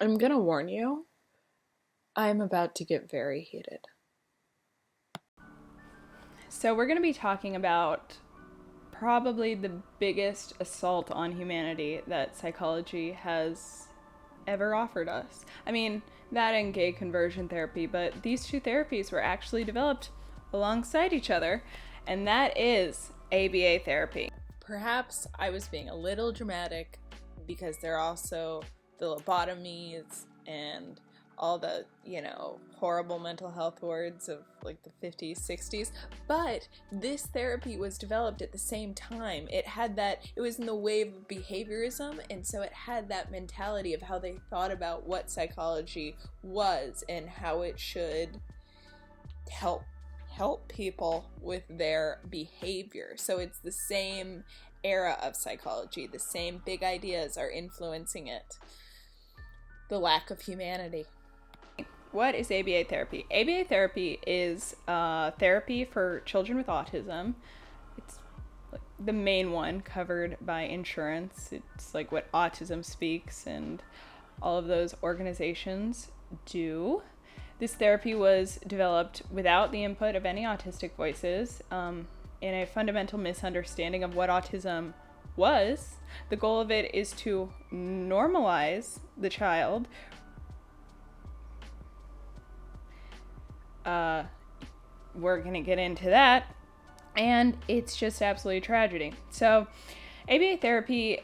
I'm gonna warn you, I'm about to get very heated. So, we're going to be talking about probably the biggest assault on humanity that psychology has ever offered us. I mean, that and gay conversion therapy, but these two therapies were actually developed alongside each other, and that is ABA therapy. Perhaps I was being a little dramatic because there are also the lobotomies and all the, horrible mental health words of like the 50s, 60s. But this therapy was developed at the same time. It was in the wave of behaviorism, and so it had that mentality of how they thought about what psychology was and how it should help people with their behavior. So it's the same era of psychology. The same big ideas are influencing it. The lack of humanity. What is ABA therapy? ABA therapy is therapy for children with autism. It's like the main one covered by insurance. It's like what Autism Speaks and all of those organizations do. This therapy was developed without the input of any autistic voices, in a fundamental misunderstanding of what autism was. The goal of it is to normalize the child. We're going to get into that, and it's just absolutely a tragedy. So, ABA therapy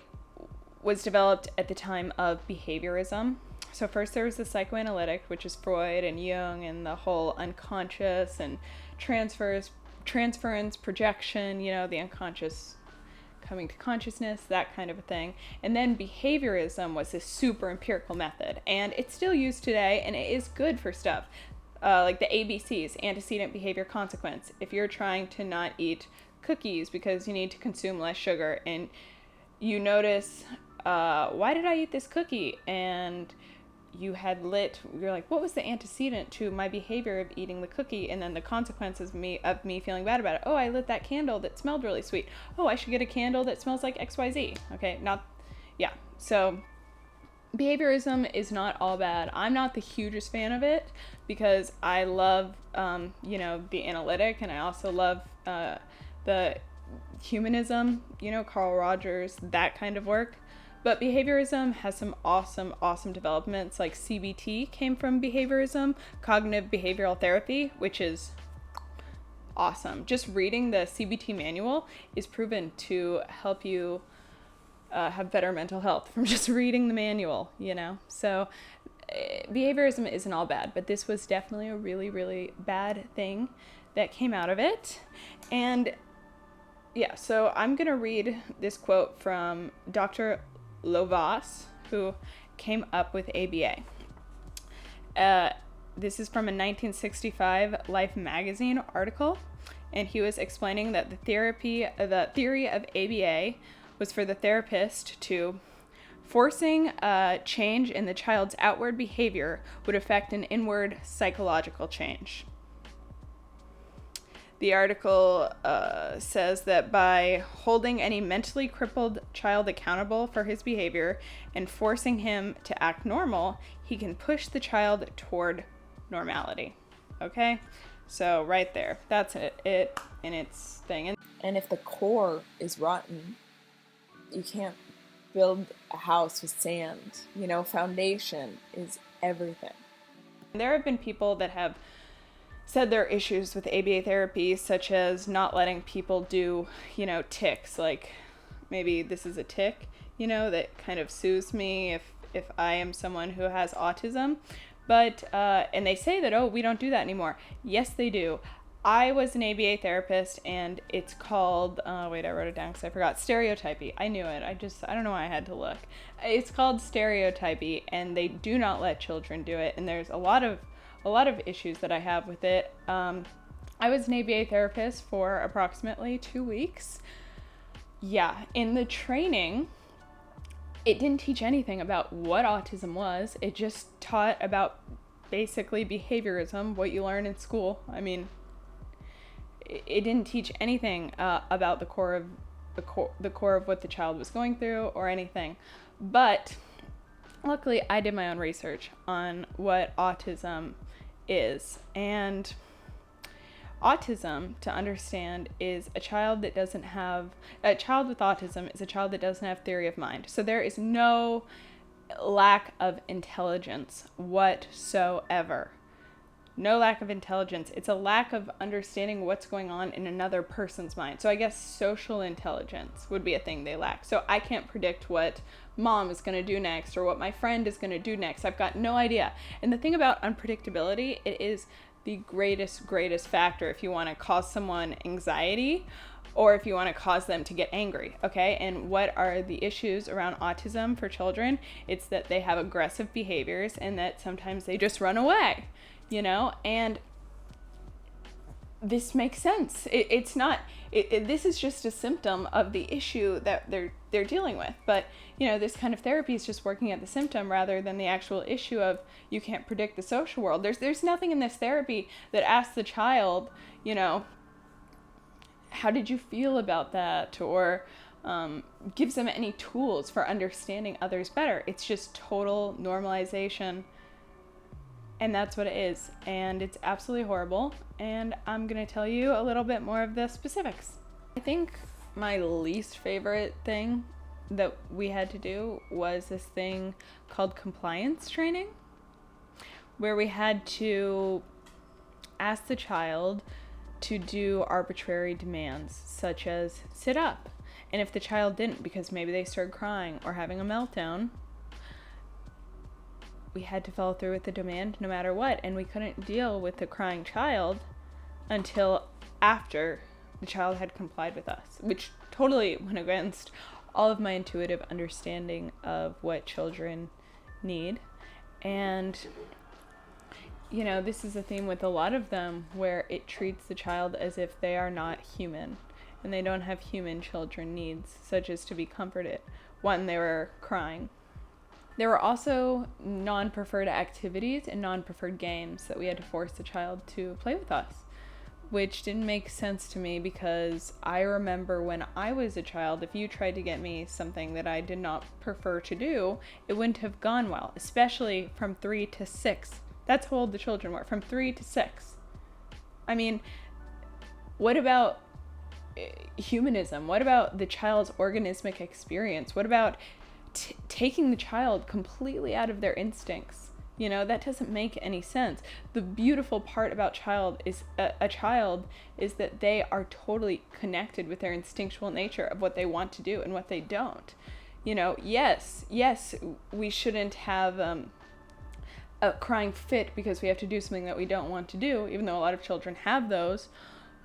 was developed at the time of behaviorism. So first there was the psychoanalytic, which is Freud and Jung and the whole unconscious and transference, projection, the unconscious coming to consciousness, that kind of a thing. And then behaviorism was this super empirical method, and it's still used today, and it is good for stuff. Like the ABCs, antecedent behavior consequence. If you're trying to not eat cookies because you need to consume less sugar, and you notice, why did I eat this cookie? And you're like, what was the antecedent to my behavior of eating the cookie? And then the consequences of me feeling bad about it. Oh, I lit that candle that smelled really sweet. Oh, I should get a candle that smells like XYZ. Okay, So behaviorism is not all bad. I'm not the hugest fan of it because I love, the analytic, and I also love the humanism, Carl Rogers, that kind of work. But behaviorism has some awesome, awesome developments. Like CBT came from behaviorism, cognitive behavioral therapy, which is awesome. Just reading the CBT manual is proven to help you have better mental health from just reading the manual, So behaviorism isn't all bad, but this was definitely a really, really bad thing that came out of it. And so I'm going to read this quote from Dr. Lovas, who came up with ABA. This is from a 1965 Life magazine article, and he was explaining that the theory of ABA was for the therapist to forcing a change in the child's outward behavior would affect an inward psychological change. The article says that by holding any mentally crippled child accountable for his behavior and forcing him to act normal, he can push the child toward normality. Okay? So right there, that's it in its thing. And if the core is rotten, you can't build a house with sand. Foundation is everything. There have been people that have said there are issues with ABA therapy, such as not letting people do, tics. Like, maybe this is a tic, that kind of soothes me if I am someone who has autism. But, and they say that, we don't do that anymore. Yes, they do. I was an ABA therapist, and it's called, I wrote it down because I forgot, stereotypy. I knew it. I don't know why I had to look. It's called stereotypy, and they do not let children do it. And there's a lot of issues that I have with it. I was an ABA therapist for approximately 2 weeks. Yeah, in the training, it didn't teach anything about what autism was. It just taught about basically behaviorism, what you learn in school. I mean, it didn't teach anything about the core of what the child was going through or anything. But luckily I did my own research on what autism is. And autism, to understand, is a child with autism is a child that doesn't have theory of mind. So there is no lack of intelligence whatsoever. No lack of intelligence. It's a lack of understanding what's going on in another person's mind. So I guess social intelligence would be a thing they lack. So I can't predict what mom is going to do next or what my friend is going to do next. I've got no idea. And the thing about unpredictability, it is the greatest factor if you want to cause someone anxiety or if you want to cause them to get angry, okay? And what are the issues around autism for children? It's that they have aggressive behaviors and that sometimes they just run away, and this makes sense. It's not, this is just a symptom of the issue that they're dealing with. But, this kind of therapy is just working at the symptom rather than the actual issue of you can't predict the social world. There's nothing in this therapy that asks the child, how did you feel about that? Or gives them any tools for understanding others better. It's just total normalization. And that's what it is. And it's absolutely horrible. And I'm going to tell you a little bit more of the specifics. I think my least favorite thing that we had to do was this thing called compliance training, where we had to ask the child to do arbitrary demands, such as sit up. And if the child didn't, because maybe they started crying or having a meltdown, we had to follow through with the demand no matter what. And we couldn't deal with the crying child until after the child had complied with us, which totally went against all of my intuitive understanding of what children need. And this is a theme with a lot of them where it treats the child as if they are not human and they don't have human children needs, such as to be comforted when they were crying. There were also non-preferred activities and non-preferred games that we had to force the child to play with us, which didn't make sense to me because I remember when I was a child, if you tried to get me something that I did not prefer to do, it wouldn't have gone well, especially from 3 to 6. That's how old the children were, from 3 to 6. I mean, what about humanism? What about the child's organismic experience? What about taking the child completely out of their instincts? That doesn't make any sense. The beautiful part about a child is that they are totally connected with their instinctual nature of what they want to do and what they don't. Yes, we shouldn't have a crying fit because we have to do something that we don't want to do, even though a lot of children have those.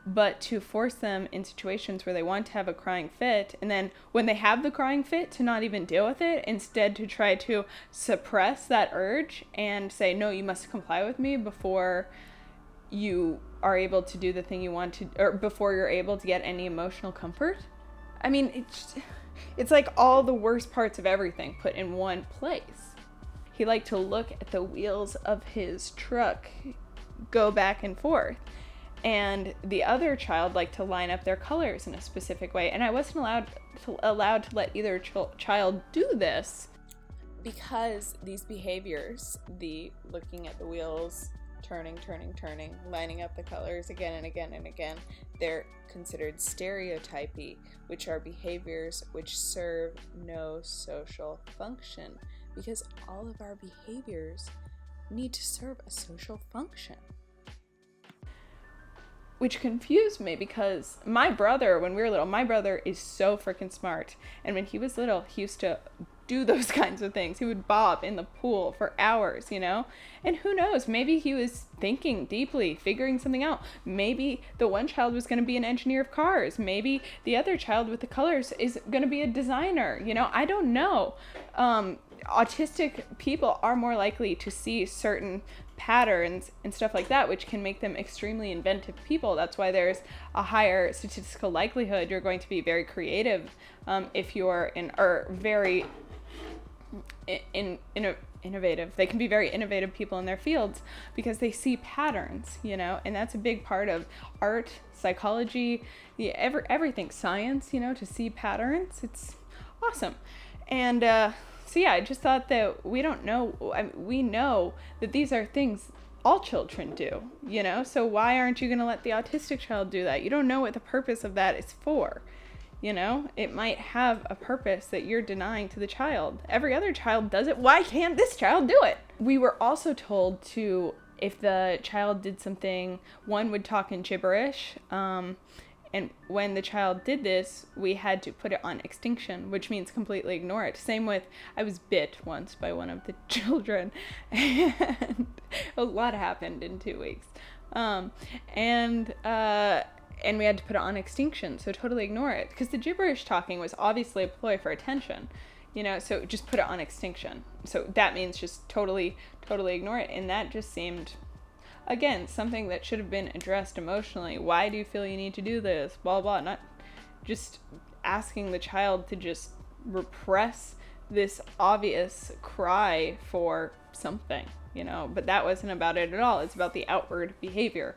But to force them in situations where they want to have a crying fit, and then when they have the crying fit, to not even deal with it, instead to try to suppress that urge and say, no, you must comply with me before you are able to do the thing you want to, or before you're able to get any emotional comfort. I mean, it's like all the worst parts of everything put in one place. He liked to look at the wheels of his truck go back and forth. And the other child liked to line up their colors in a specific way. And I wasn't allowed to let either child do this. Because these behaviors, the looking at the wheels, turning, lining up the colors again and again and again, they're considered stereotypy, which are behaviors which serve no social function. Because all of our behaviors need to serve a social function. Which confused me because my brother, when we were little, my brother is so freaking smart. And when he was little, he used to do those kinds of things. He would bob in the pool for hours, And who knows, maybe he was thinking deeply, figuring something out. Maybe the one child was going to be an engineer of cars. Maybe the other child with the colors is going to be a designer. I don't know. Autistic people are more likely to see certain patterns and stuff like that, which can make them extremely inventive people. That's why there's a higher statistical likelihood you're going to be very creative if you're very innovative. They can be very innovative people in their fields because they see patterns, and that's a big part of art, psychology, everything, science, to see patterns. It's awesome. And So yeah, I just thought that we don't know. We know that these are things all children do, so why aren't you going to let the autistic child do that? You don't know what the purpose of that is for. It might have a purpose that you're denying to the child. Every other child does it. Why can't this child do it? We were also told to, if the child did something, one would talk in gibberish. And when the child did this, we had to put it on extinction, which means completely ignore it. Same with, I was bit once by one of the children, and a lot happened in 2 weeks. And we had to put it on extinction, so totally ignore it. Because the gibberish talking was obviously a ploy for attention, so just put it on extinction. So that means just totally ignore it. And that just seemed, again, something that should have been addressed emotionally. Why do you feel you need to do this? Blah, blah. Not just asking the child to just repress this obvious cry for something, But that wasn't about it at all. It's about the outward behavior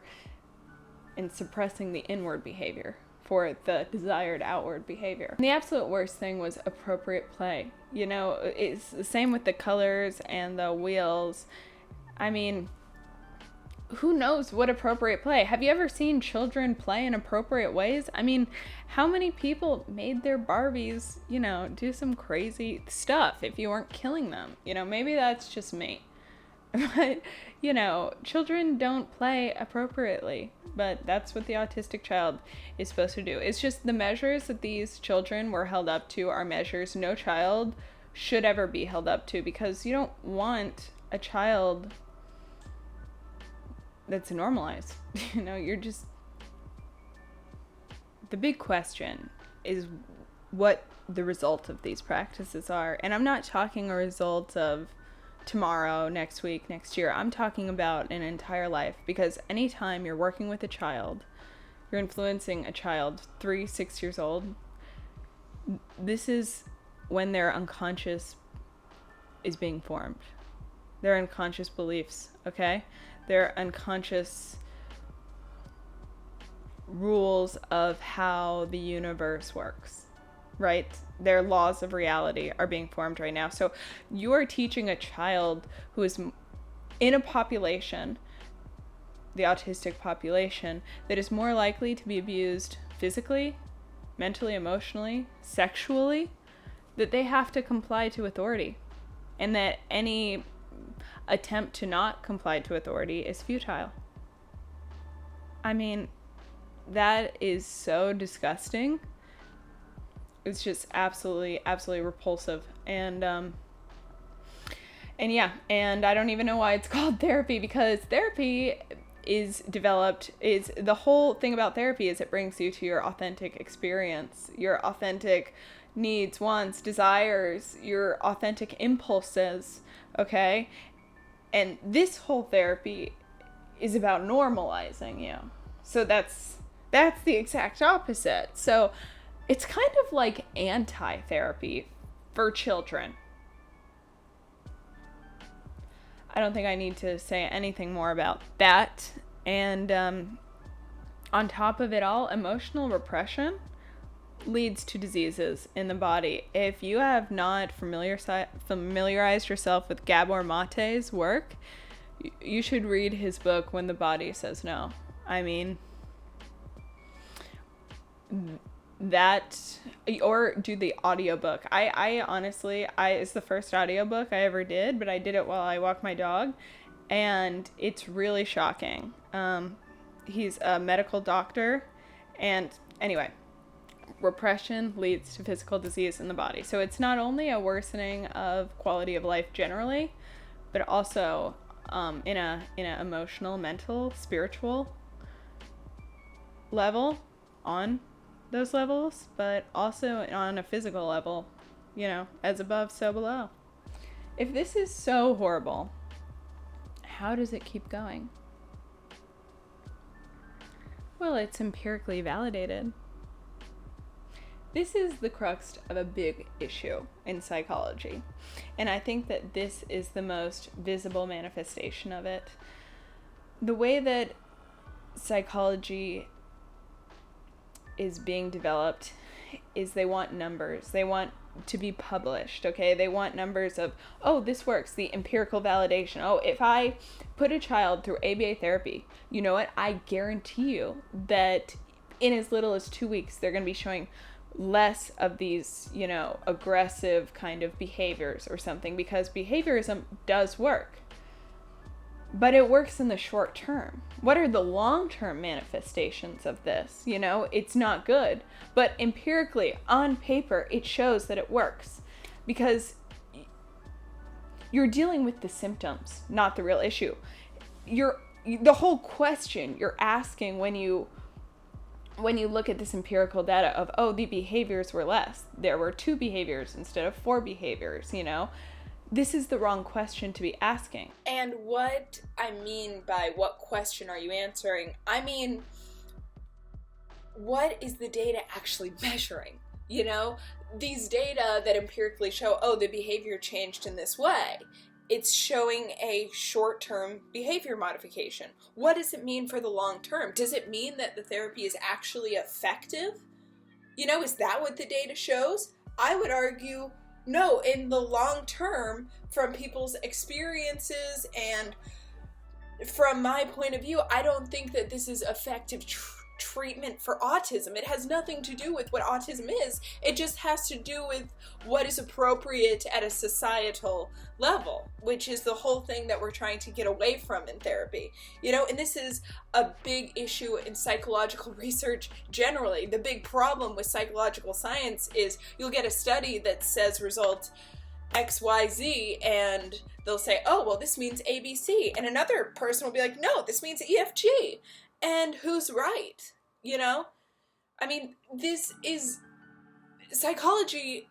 and suppressing the inward behavior for the desired outward behavior. And the absolute worst thing was appropriate play. It's the same with the colors and the wheels. I mean, who knows what appropriate play? Have you ever seen children play in appropriate ways? I mean, how many people made their Barbies, do some crazy stuff if you weren't killing them? Maybe that's just me. But, children don't play appropriately, but that's what the autistic child is supposed to do. It's just the measures that these children were held up to are measures no child should ever be held up to, because you don't want a child that's normalized. You're just... The big question is what the result of these practices are. And I'm not talking a result of tomorrow, next week, next year. I'm talking about an entire life, because anytime you're working with a child, you're influencing a child 3-6 years old, this is when their unconscious is being formed. Their unconscious beliefs, okay? Their unconscious rules of how the universe works, right? Their laws of reality are being formed right now. So you are teaching a child who is in a population, the autistic population, that is more likely to be abused physically, mentally, emotionally, sexually, that they have to comply to authority, and that any attempt to not comply to authority is futile. I mean, that is so disgusting. It's just absolutely repulsive. And yeah, and I don't even know why it's called therapy, because therapy is the whole thing about therapy is it brings you to your authentic experience, your authentic needs, wants, desires, your authentic impulses, okay? And this whole therapy is about normalizing you. So that's the exact opposite. So it's kind of like anti-therapy for children. I don't think I need to say anything more about that. And on top of it all, emotional repression leads to diseases in the body. If you have not familiarized yourself with Gabor Mate's work, you should read his book, When the Body Says No. I mean, that, or do the audiobook. I honestly, it's the first audiobook I ever did, but I did it while I walked my dog, and it's really shocking. He's a medical doctor, and anyway, repression leads to physical disease in the body. So it's not only a worsening of quality of life generally, but also in a emotional, mental, spiritual level, on those levels, but also on a physical level, as above, so below. If this is so horrible, how does it keep going? Well, it's empirically validated. This is the crux of a big issue in psychology, and I think that this is the most visible manifestation of it. The way that psychology is being developed is they want numbers. They want to be published, okay? They want numbers of, oh, this works, the empirical validation. Oh, if I put a child through ABA therapy, you know what? I guarantee you that in as little as 2 weeks, they're going to be showing less of these, aggressive kind of behaviors or something, because behaviorism does work. But it works in the short term. What are the long-term manifestations of this? It's not good. But empirically, on paper, it shows that it works. Because you're dealing with the symptoms, not the real issue. The whole question you're asking when you look at this empirical data of, oh, the behaviors were less. There were 2 behaviors instead of 4 behaviors, This is the wrong question to be asking. And what I mean by what question are you answering, I mean, what is the data actually measuring? These data that empirically show, oh, the behavior changed in this way, it's showing a short-term behavior modification. What does it mean for the long term? Does it mean that the therapy is actually effective? Is that what the data shows? I would argue no, in the long term, from people's experiences and from my point of view, I don't think that this is effective treatment for autism. It has nothing to do with what autism is. It just has to do with what is appropriate at a societal level, which is the whole thing that we're trying to get away from in therapy. And this is a big issue in psychological research generally. The big problem with psychological science is you'll get a study that says result XYZ, and they'll say, oh, well, this means ABC. And another person will be like, no, this means EFG. And who's right? This is psychology.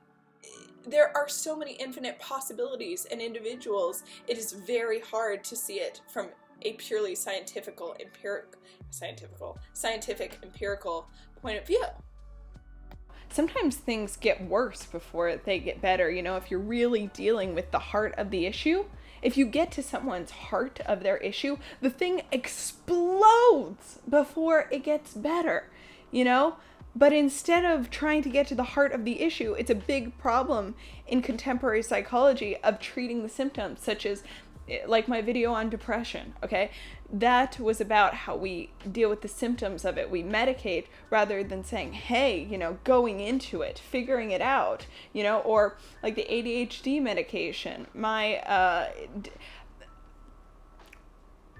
There are so many infinite possibilities in individuals. It is very hard to see it from a purely scientific, empirical point of view. Sometimes things get worse before they get better. If you're really dealing with the heart of the issue, if you get to someone's heart of their issue, the thing explodes before it gets better, But instead of trying to get to the heart of the issue, it's a big problem in contemporary psychology of treating the symptoms, such as like my video on depression, okay? That was about how we deal with the symptoms of it. We medicate rather than saying, hey, going into it, figuring it out, or like the ADHD medication. My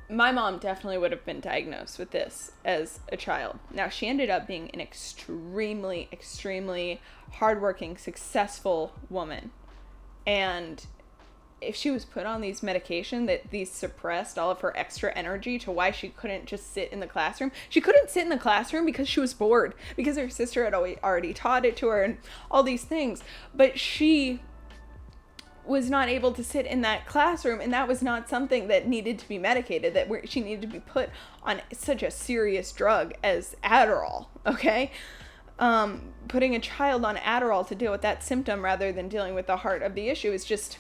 mom definitely would have been diagnosed with this as a child. Now, she ended up being an extremely, extremely hardworking, successful woman. And if she was put on these medication that these suppressed all of her extra energy to why she couldn't just sit in the classroom. She couldn't sit in the classroom because she was bored, because her sister had already taught it to her and all these things. But she was not able to sit in that classroom, and that was not something that needed to be medicated, that she needed to be put on such a serious drug as Adderall, okay? Putting a child on Adderall to deal with that symptom rather than dealing with the heart of the issue is just...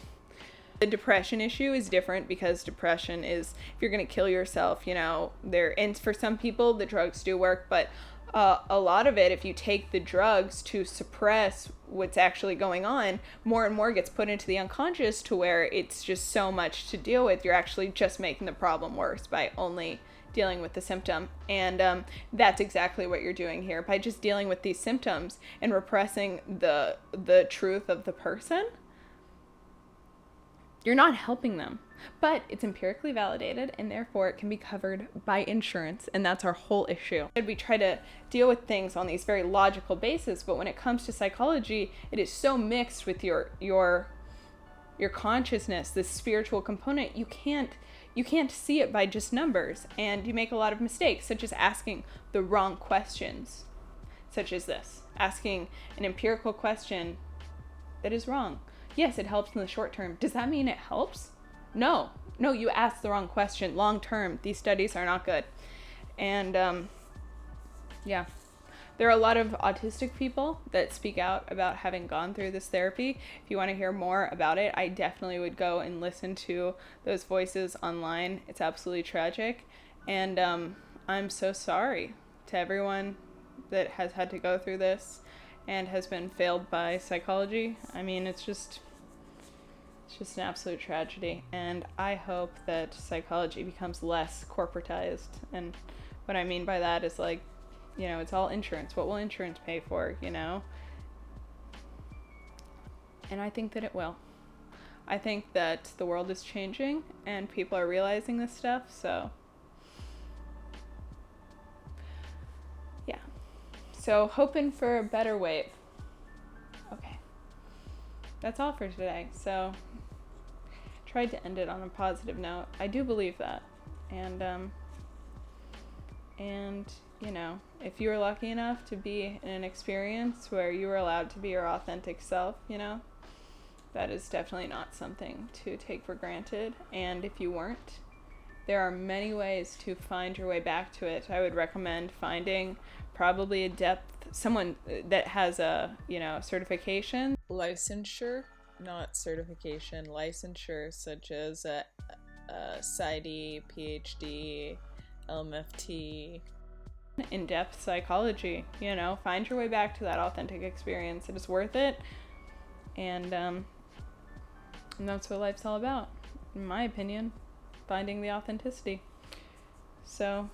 The depression issue is different, because depression is, if you're going to kill yourself, and for some people the drugs do work, but a lot of it, if you take the drugs to suppress what's actually going on, more and more gets put into the unconscious to where it's just so much to deal with. You're actually just making the problem worse by only dealing with the symptom. And that's exactly what you're doing here. By just dealing with these symptoms and repressing the truth of the person, you're not helping them. But it's empirically validated, and therefore it can be covered by insurance, and that's our whole issue. We try to deal with things on these very logical bases, but when it comes to psychology, it is so mixed with your consciousness, this spiritual component. You can't see it by just numbers, and you make a lot of mistakes, such as asking the wrong questions, such as this, asking an empirical question that is wrong. Yes, it helps in the short term. Does that mean it helps? No, you asked the wrong question. Long term, these studies are not good. And there are a lot of autistic people that speak out about having gone through this therapy. If you want to hear more about it, I definitely would go and listen to those voices online. It's absolutely tragic. And I'm so sorry to everyone that has had to go through this. and has been failed by psychology. I mean, it's just an absolute tragedy, and I hope that psychology becomes less corporatized. And what I mean by that is, like, you know, it's all insurance. What will insurance pay for, you know? And I think that it will. I think that the world is changing and people are realizing this stuff, so yeah. So hoping for a better wave. Okay. That's all for today. So tried to end it on a positive note. I do believe that. And you know, if you were lucky enough to be in an experience where you were allowed to be your authentic self, you know, that is definitely not something to take for granted. And if you weren't, there are many ways to find your way back to it. I would recommend finding probably someone that has a, you know, certification. Licensure, not certification, licensure, such as a PsyD, PhD, LMFT. In-depth psychology, you know, find your way back to that authentic experience. It is worth it. And that's what life's all about, in my opinion, finding the authenticity. So